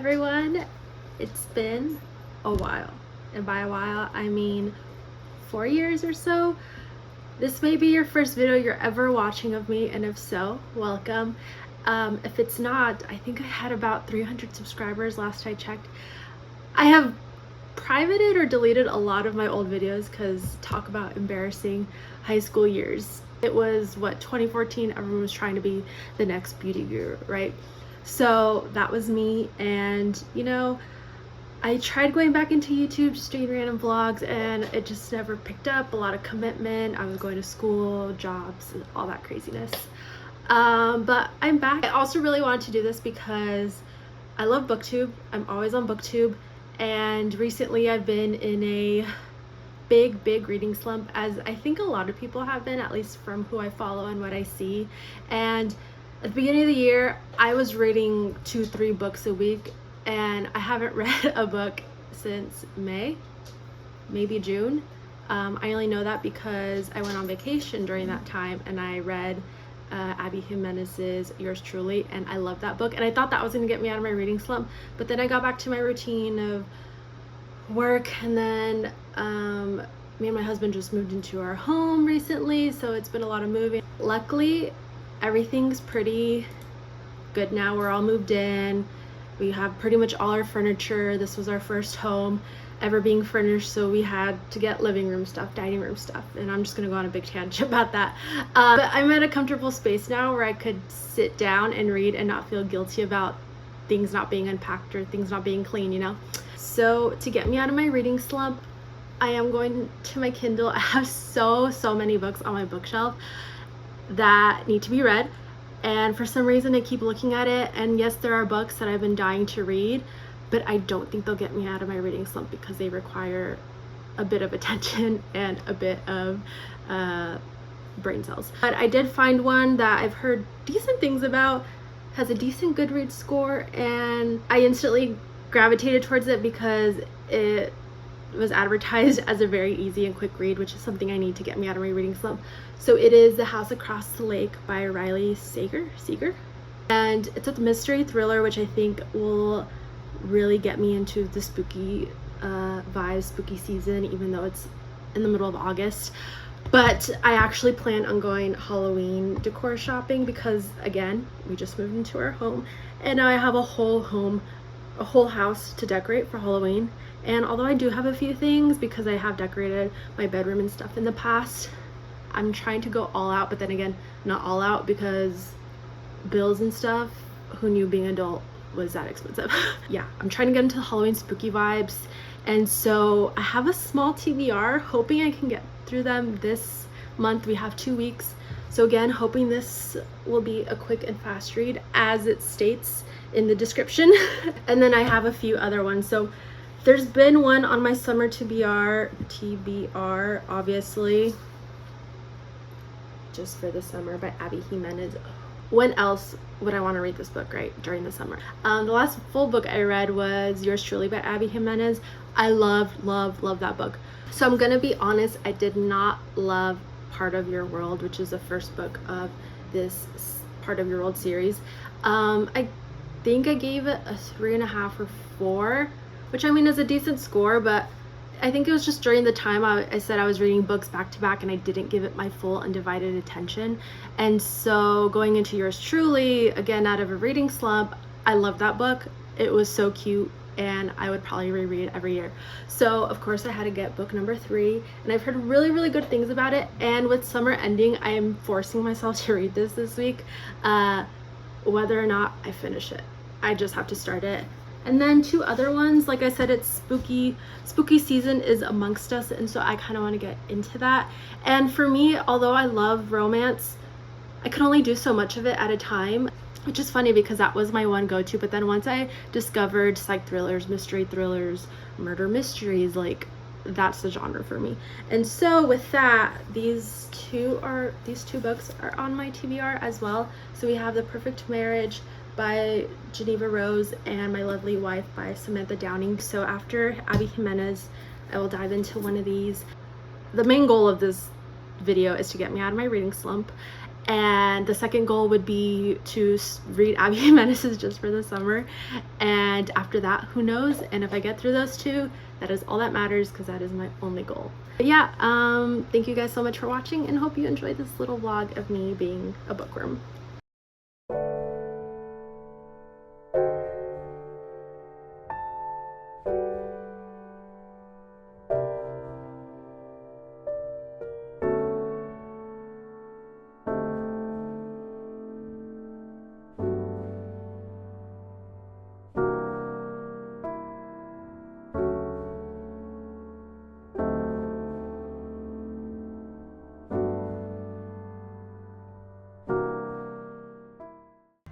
everyone. It's been a while, and by a while I mean 4 years or so. This may be your first video you're ever watching of me, and if so, welcome. If it's not, I think I had about 300 subscribers last I checked. I have privated or deleted a lot of my old videos because talk about embarrassing high school years. It was what, 2014, everyone was trying to be the next beauty guru, right? So that was me, and you know, I tried going back into YouTube, just doing random vlogs, and it just never picked up. A lot of commitment. I was going to school, jobs, and all that craziness. But I'm back. I also really wanted to do this because I love booktube. I'm always on booktube, and recently I've been in a big reading slump, as I think a lot of people have been, at least from who I follow and what I see. And at the beginning of the year, I was reading 2-3 books a week, and I haven't read a book since May, maybe June. I only know that because I went on vacation during that time, and I read Abby Jimenez's Yours Truly, and I love that book, and I thought that was going to get me out of my reading slump. But then I got back to my routine of work, and then me and my husband just moved into our home recently, so it's been a lot of moving. Luckily, everything's pretty good now. We're all moved in. We have pretty much all our furniture. This was our first home ever being furnished, so we had to get living room stuff, dining room stuff, and I'm just gonna go on a big tangent about that. But I'm at a comfortable space now where I could sit down and read and not feel guilty about things not being unpacked or things not being clean, you know? So to get me out of my reading slump, I am going to my Kindle. I have so many books on my bookshelf that need to be read, and for some reason I keep looking at it, and yes, there are books that I've been dying to read, but I don't think they'll get me out of my reading slump because they require a bit of attention and a bit of brain cells. But I did find one that I've heard decent things about, has a decent Goodreads score, and I instantly gravitated towards it because it was advertised as a very easy and quick read, which is something I need to get me out of my reading slump. So it is The House Across the Lake by Riley Sager, and it's a mystery thriller, which I think will really get me into the spooky vibes, spooky season, even though it's in the middle of August. But I actually plan on going Halloween decor shopping because, again, we just moved into our home, and now I have a whole house to decorate for Halloween. And although I do have a few things, because I have decorated my bedroom and stuff in the past, I'm trying to go all out, but then again, not all out because bills and stuff. Who knew being an adult was that expensive? Yeah, I'm trying to get into the Halloween spooky vibes, and so I have a small TBR, hoping I can get through them this month. We have 2 weeks, so again, hoping this will be a quick and fast read, as it states in the description. And then I have a few other ones. So there's been one on my summer TBR, obviously, Just for the Summer by Abby Jimenez. When else would I want to read this book, right, during the summer? The last full book I read was Yours Truly by Abby Jimenez. I love that book. So I'm gonna be honest, I did not love Part of Your World, which is the first book of this Part of Your World series. I think I gave it a 3.5 or 4, which I mean is a decent score, but I think it was just during the time I said I was reading books back to back, and I didn't give it my full undivided attention. And so going into Yours Truly, again, out of a reading slump, I love that book. It was so cute, and I would probably reread it every year. So of course I had to get book number 3, and I've heard really good things about it. And with summer ending, I am forcing myself to read this week, whether or not I finish it. I just have to start it. And then 2 other ones, like I said, it's spooky season is amongst us, and so I kind of want to get into that. And for me, although I love romance, I can only do so much of it at a time, which is funny because that was my one go-to. But then once I discovered psych thrillers, mystery thrillers, murder mysteries, like, that's the genre for me. And so with that, these two books are on my TBR as well. So we have The Perfect Marriage by Geneva Rose and My Lovely Wife by Samantha Downing. So after Abby Jimenez, I will dive into one of these. The main goal of this video is to get me out of my reading slump, And the second goal would be to read Abby Jimenez's Just for the Summer. And after that, who knows? And if I get through those two, that is all that matters, because that is my only goal. But yeah, thank you guys so much for watching, and hope you enjoyed this little vlog of me being a bookworm.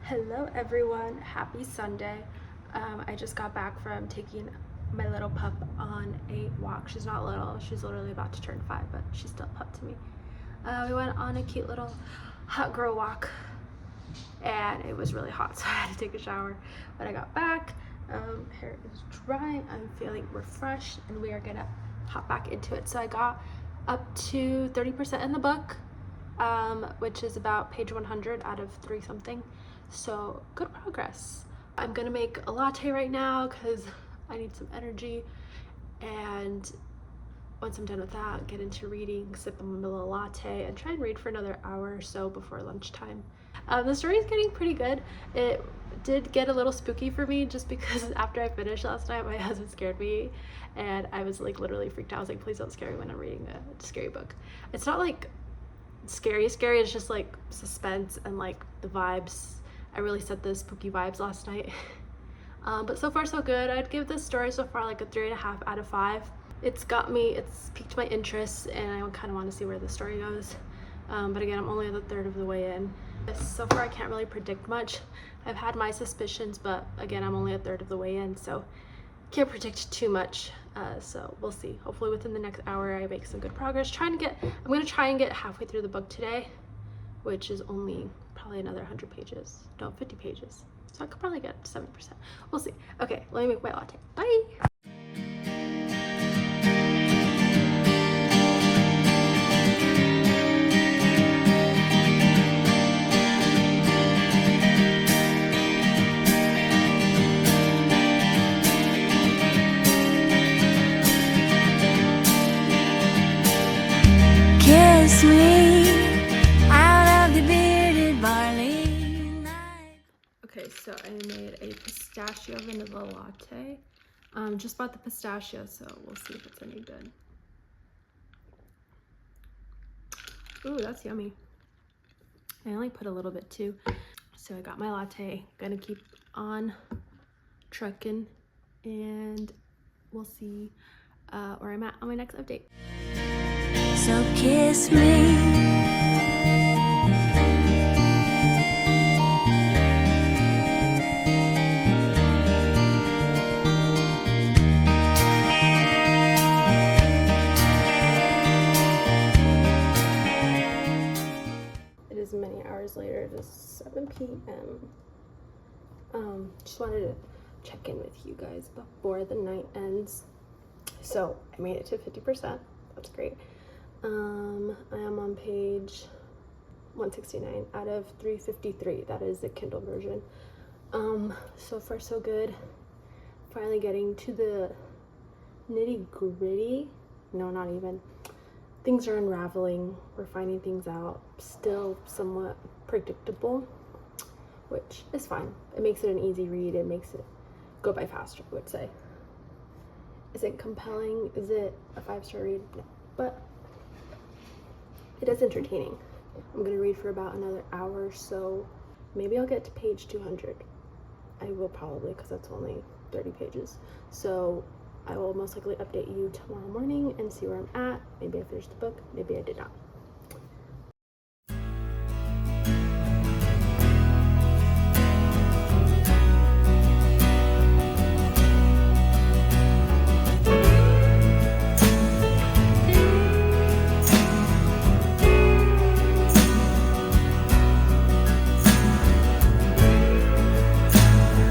Hello everyone, happy Sunday. I just got back from taking my little pup on a walk. She's not little, she's literally about to turn 5, but she's still a pup to me. We went on a cute little hot girl walk, and it was really hot, so I had to take a shower. When I got back, hair is drying, I'm feeling refreshed, and we are gonna hop back into it. So I got up to 30% in the book, which is about page 100 out of 3 something. So good progress. I'm gonna make a latte right now because I need some energy, and once I'm done with that, get into reading, sip a little latte, and try and read for another hour or so before lunchtime. The story is getting pretty good. It did get a little spooky for me just because after I finished last night, my husband scared me, and I was like literally freaked out. I was like, please don't scare me when I'm reading a scary book. It's not like scary, it's just like suspense and like the vibes. I really set the spooky vibes last night. But so far so good. I'd give this story so far like a 3.5 out of 5. It's piqued my interest, and I kind of want to see where the story goes. But again, I'm only at the third of the way in. So far I can't really predict much. I've had my suspicions, but again, I'm only a third of the way in, so can't predict too much. So we'll see. Hopefully within the next hour I make some good progress. I'm gonna try and get halfway through the book today, which is only probably another 100 pages. No, 50 pages. So I could probably get 70%. We'll see. Okay, let me make my latte. Bye! Kiss me out of the bearded barley night. Okay, so I made a pistachio vanilla latte. Just bought the pistachio, so we'll see if it's any good. Ooh, that's yummy. I only put a little bit too. So I got my latte, gonna keep on trucking, and we'll see where I'm at on my next update. So kiss me. It is many hours later. It is 7 p.m. Just wanted to check in with you guys before the night ends. So I made it to 50%. That's great. I am on page 169 out of 353. That is the Kindle version. So far so good. Finally getting to the nitty gritty. No, not even. Things are unraveling. We're finding things out. Still somewhat predictable, which is fine. It makes it an easy read. It makes it go by faster, I would say. Is it compelling? Is it a 5-star read? No. But it is entertaining. I'm gonna read for about another hour or so. Maybe I'll get to page 200. I will probably, because that's only 30 pages. So I will most likely update you tomorrow morning and see where I'm at. Maybe I finished the book, maybe I did not.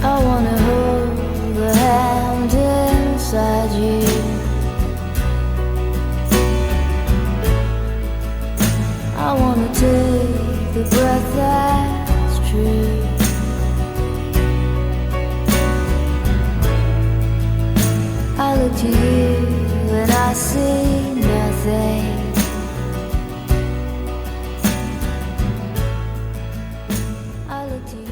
I wanna hold the hand inside you. that's true. I look to you and I see nothing. I look to you.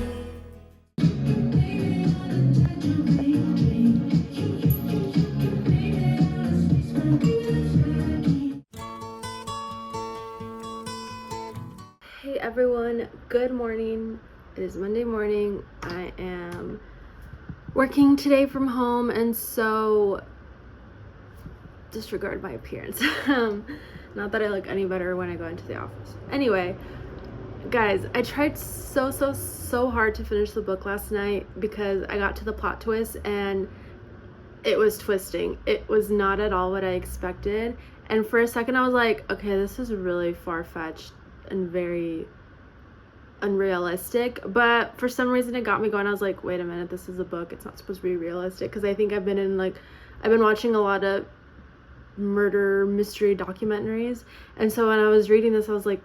Hey everyone, good morning. It is Monday morning. I am working today from home, and so disregard my appearance. Not that I look any better when I go into the office. Anyway, guys, I tried so hard to finish the book last night because I got to the plot twist and it was twisting. It was not at all what I expected, and for a second I was like, okay, this is really far-fetched and very unrealistic, but for some reason it got me going. I was like, wait a minute, this is a book, it's not supposed to be realistic, because I think I've been watching a lot of murder mystery documentaries, and so when I was reading this I was like,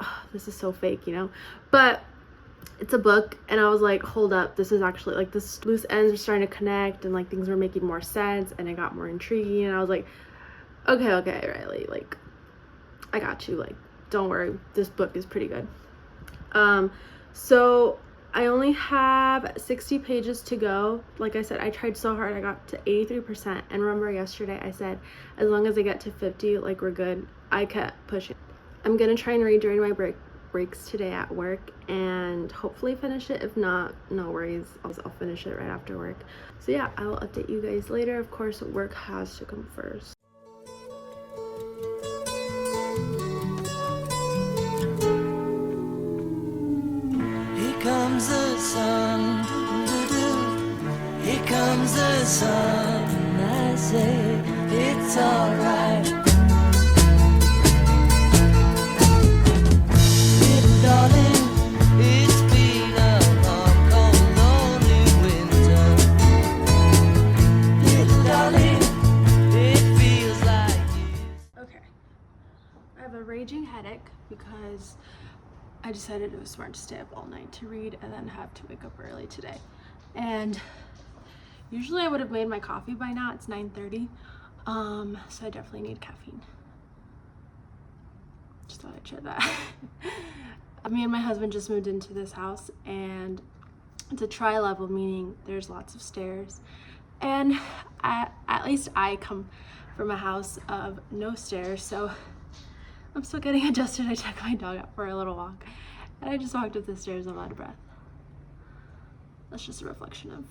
oh, this is so fake, you know. But it's a book, and I was like, hold up, this is actually like, this loose ends were starting to connect, and like things were making more sense, and it got more intriguing, and I was like, okay Riley, like, I got you, like, don't worry, this book is pretty good. So I only have 60 pages to go. Like I said, I tried so hard. I got to 83%, and remember yesterday I said as long as I get to 50, like, we're good. I kept pushing. I'm gonna try and read during my breaks today at work and hopefully finish it. If not, no worries, I'll finish it right after work. So yeah, I will update you guys later. Of course, work has to come first. Comes the sun, doo-doo-doo. Here comes the sun. I say it's alright. Little darling, it's been a long, cold, lonely winter. Little darling, it feels like years. Okay, I have a raging headache because I decided it was smart to stay up all night to read and then have to wake up early today. And usually I would have made my coffee by now. It's 9:30, so I definitely need caffeine. Just thought I'd share that. Me and my husband just moved into this house, and it's a tri-level, meaning there's lots of stairs. And at least I come from a house of no stairs, so I'm still getting adjusted. I took my dog out for a little walk, and I just walked up the stairs. I'm out of breath. That's just a reflection of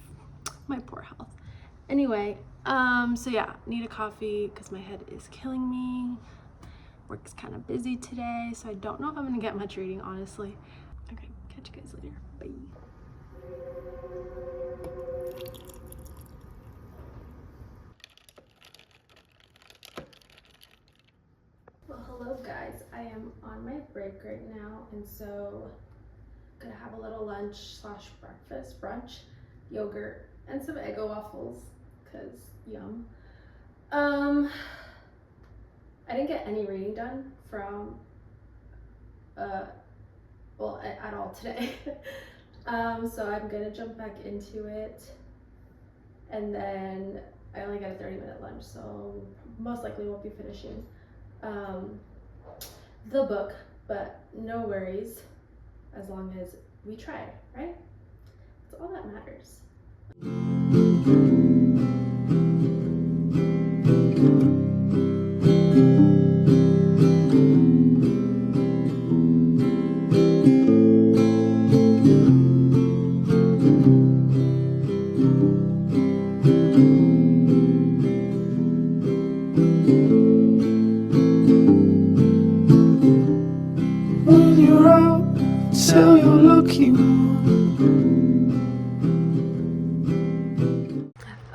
my poor health. Anyway, so yeah, need a coffee because my head is killing me. Work's kind of busy today, so I don't know if I'm gonna get much reading, honestly. Okay, catch you guys later. Bye. Well, hello guys, I am on my break right now, and so I'm gonna have a little lunch slash breakfast, brunch, yogurt, and some Eggo waffles, cause yum. I didn't get any reading done from, well, at all today. So I'm gonna jump back into it, and then I only got a 30-minute lunch, so most likely won't be finishing the book, but no worries, as long as we try, right? That's all that matters. When you're out, tell you're looking.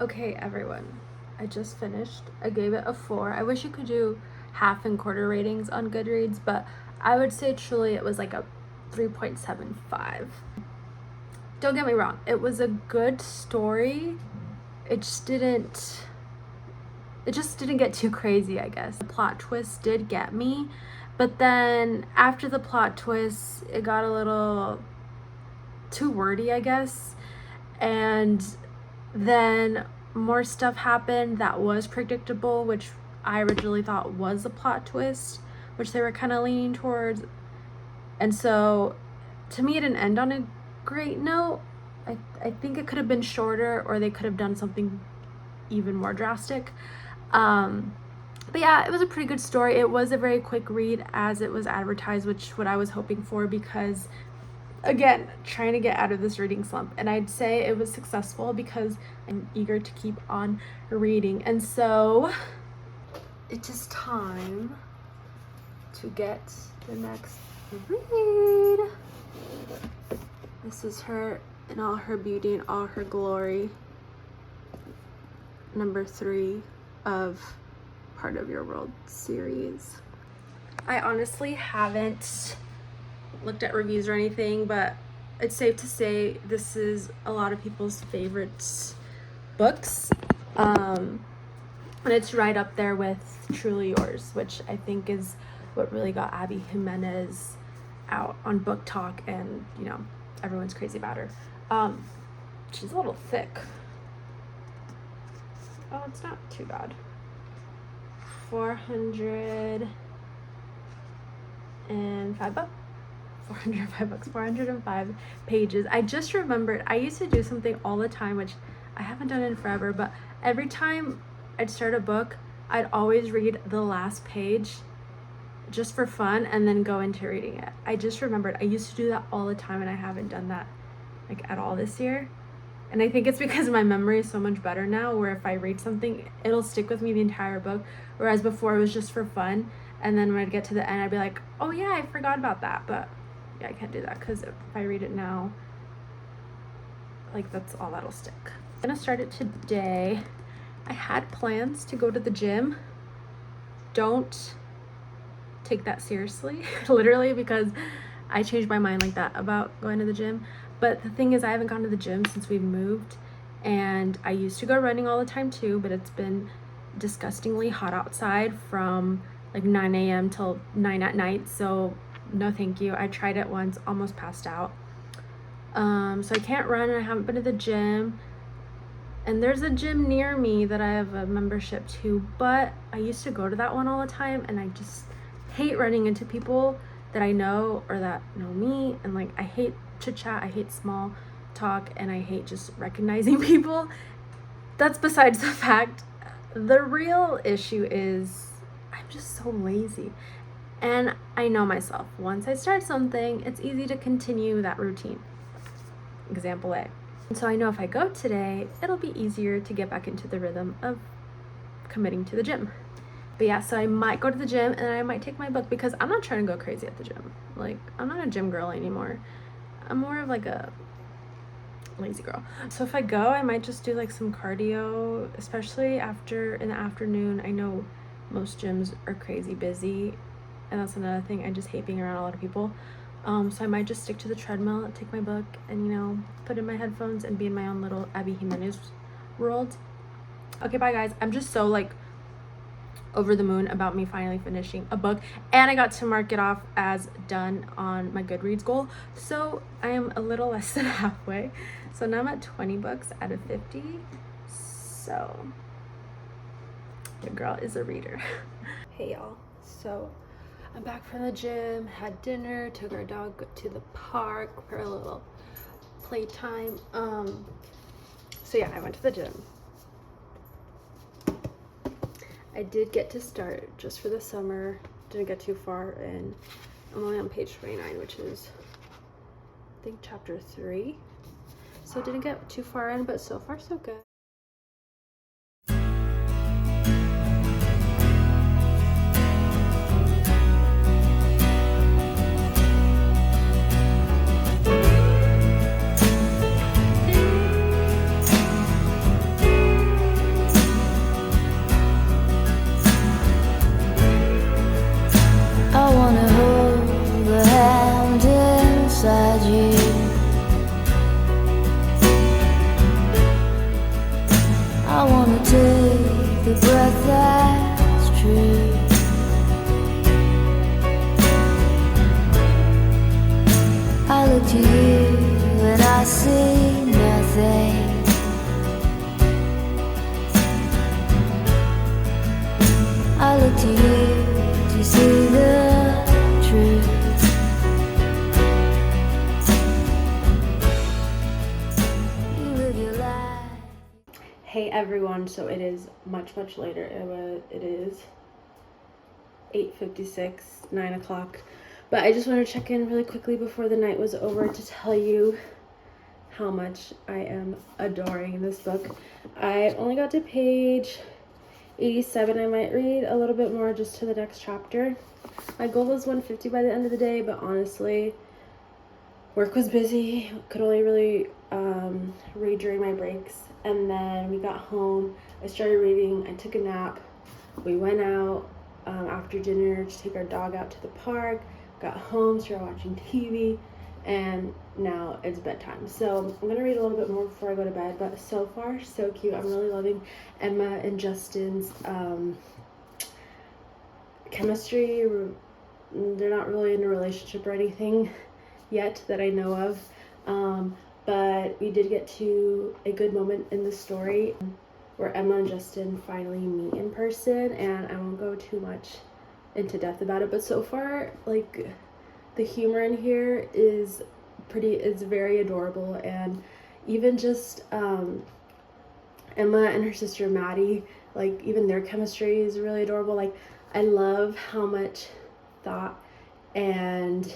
Okay, everyone, I just finished. I gave it a 4. I wish you could do half and quarter ratings on Goodreads, but I would say truly it was like a 3.75. Don't get me wrong, it was a good story. It just didn't get too crazy, I guess. The plot twist did get me, But then after the plot twist, it got a little too wordy, I guess. And then more stuff happened that was predictable, which I originally thought was a plot twist, which they were kind of leaning towards. And so to me, it didn't end on a great note. I think it could have been shorter, or they could have done something even more drastic. But yeah, it was a pretty good story. It was a very quick read as it was advertised, which what I was hoping for, because again, trying to get out of this reading slump. And I'd say it was successful because I'm eager to keep on reading. And so it is time to get the next read. This is her in all her beauty and all her glory. Number 3 of Part of Your World series. I honestly haven't looked at reviews or anything, but it's safe to say this is a lot of people's favorite books. And it's right up there with Truly Yours, which I think is what really got Abby Jimenez out on Book Talk, and you know, everyone's crazy about her. She's a little thick. Oh, it's not too bad. 405 bucks. 405 bucks, 405 pages. I just remembered I used to do something all the time, which I haven't done in forever, but every time I'd start a book, I'd always read the last page just for fun and then go into reading it. I just remembered I used to do that all the time, and I haven't done that like at all this year. And I think it's because my memory is so much better now, where if I read something, it'll stick with me the entire book. Whereas before it was just for fun. And then when I'd get to the end, I'd be like, oh yeah, I forgot about that. But yeah, I can't do that because if I read it now, like that's all that'll stick. I'm gonna start it today. I had plans to go to the gym. Don't take that seriously, literally, because I changed my mind like that about going to the gym. But the thing is, I haven't gone to the gym since we've moved, and I used to go running all the time too, but it's been disgustingly hot outside from like 9 a.m. till 9 at night, so no thank you. I tried it once, almost passed out. So I can't run, and I haven't been to the gym. And there's a gym near me that I have a membership to, but I used to go to that one all the time, and I just hate running into people that I know or that know me, and like I hate chit chat, I hate small talk, and I hate just recognizing people. That's besides the fact. The real issue is I'm just so lazy, and I know myself. Once I start something, it's easy to continue that routine. Example A. And so I know if I go today, it'll be easier to get back into the rhythm of committing to the gym. But yeah, so I might go to the gym, and I might take my book, because I'm not trying to go crazy at the gym. Like, I'm not a gym girl anymore. I'm more of like a lazy girl. So if I go, I might just do like some cardio, especially after in the afternoon. I know most gyms are crazy busy, and that's another thing. I just hate being around a lot of people. So I might just stick to the treadmill, take my book, and you know, put in my headphones and be in my own little Abby Jimenez world. Okay, bye guys. I'm just so like over the moon about me finally finishing a book, and I got to mark it off as done on my Goodreads goal, so I am a little less than halfway. So now I'm at 20 books out of 50. So your girl is a reader. Hey y'all, so I'm back from the gym, had dinner, took our dog to the park for a little playtime. So yeah, I went to the gym. I did get to start just for the summer, didn't get too far, and I'm only on page 29, which is I think chapter 3. So didn't get too far in, but so far so good. I wanna hold the hand inside you. I wanna take the breath that's true. Hey everyone, so it is much later. It is 8:56, 9 o'clock. But I just wanted to check in really quickly before the night was over to tell you how much I am adoring this book. I only got to page 87. I might read a little bit more just to the next chapter. My goal was 150 by the end of the day, but honestly, work was busy. Could only really read during my breaks. And then we got home. I started reading. I took a nap. We went out after dinner to take our dog out to the park. Got home, started watching TV, and now it's bedtime. So I'm gonna read a little bit more before I go to bed, but so far so cute. I'm really loving Emma and Justin's chemistry. They're not really in a relationship or anything yet that I know of, but we did get to a good moment in the story where Emma and Justin finally meet in person, and I won't go too much into depth about it, but so far, like, the humor in here is very adorable, and even just Emma and her sister Maddie, like, even their chemistry is really adorable. Like, I love how much thought and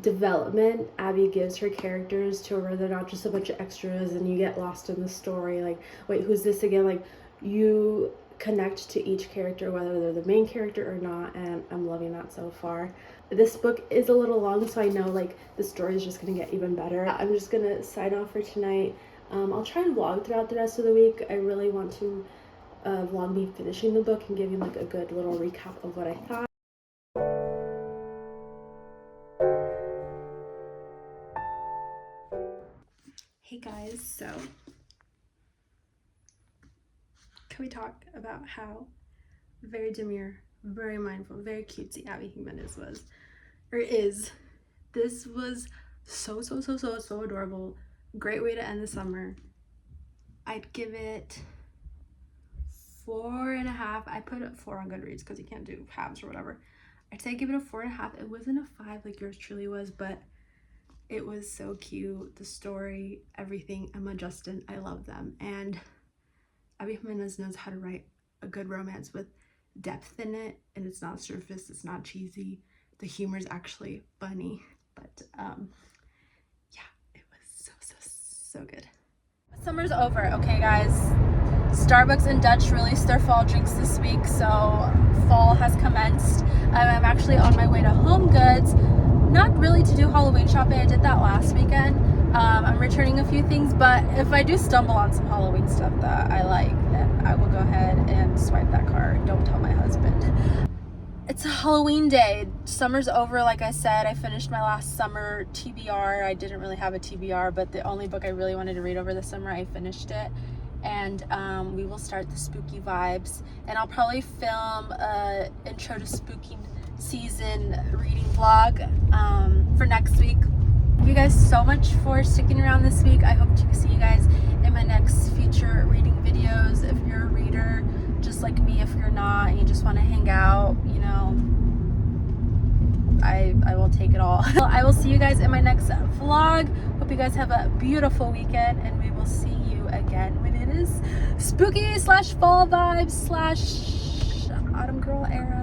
development Abby gives her characters to where they're not just a bunch of extras and you get lost in the story, like, wait, who's this again? Like, you connect to each character whether they're the main character or not, and I'm loving that so far. This book is a little long, so I know, like, the story is just gonna get even better. I'm just gonna sign off for tonight. I'll try and vlog throughout the rest of the week. I really want to vlog me finishing the book and give you like a good little recap of what I thought. Hey guys, so can we talk about how very demure, very mindful, very cutesy Abby Jimenez was, or is. This was so adorable. Great way to end the summer. I'd give it 4.5. I put a 4 on Goodreads because you can't do halves or whatever. I'd say give it a 4.5. It wasn't a 5 like yours truly was, but it was so cute. The story, everything. Emma, Justin, I love them. And Abby Jimenez knows how to write a good romance with depth in it, and it's not surface, it's not cheesy. The humor is actually funny, but yeah, it was so good. Summer's over, okay guys. Starbucks and Dutch released their fall drinks this week, so fall has commenced. I'm actually on my way to Home Goods, not really to do Halloween shopping. I did that last weekend. I'm returning a few things, but if I do stumble on some Halloween stuff that I like, then I will go ahead and swipe that card. Don't tell my husband. It's a Halloween day. Summer's over, like I said. I finished my last summer TBR. I didn't really have a TBR, but the only book I really wanted to read over the summer, I finished it. And we will start the spooky vibes. And I'll probably film a intro to spooky season reading vlog for next week. Thank you guys so much for sticking around this week. I hope to see you guys in my next future reading videos. If you're a reader, just like me, if you're not and you just want to hang out, you know, I will take it all. I will see you guys in my next vlog. Hope you guys have a beautiful weekend, and we will see you again when it is spooky / fall vibes / autumn girl era.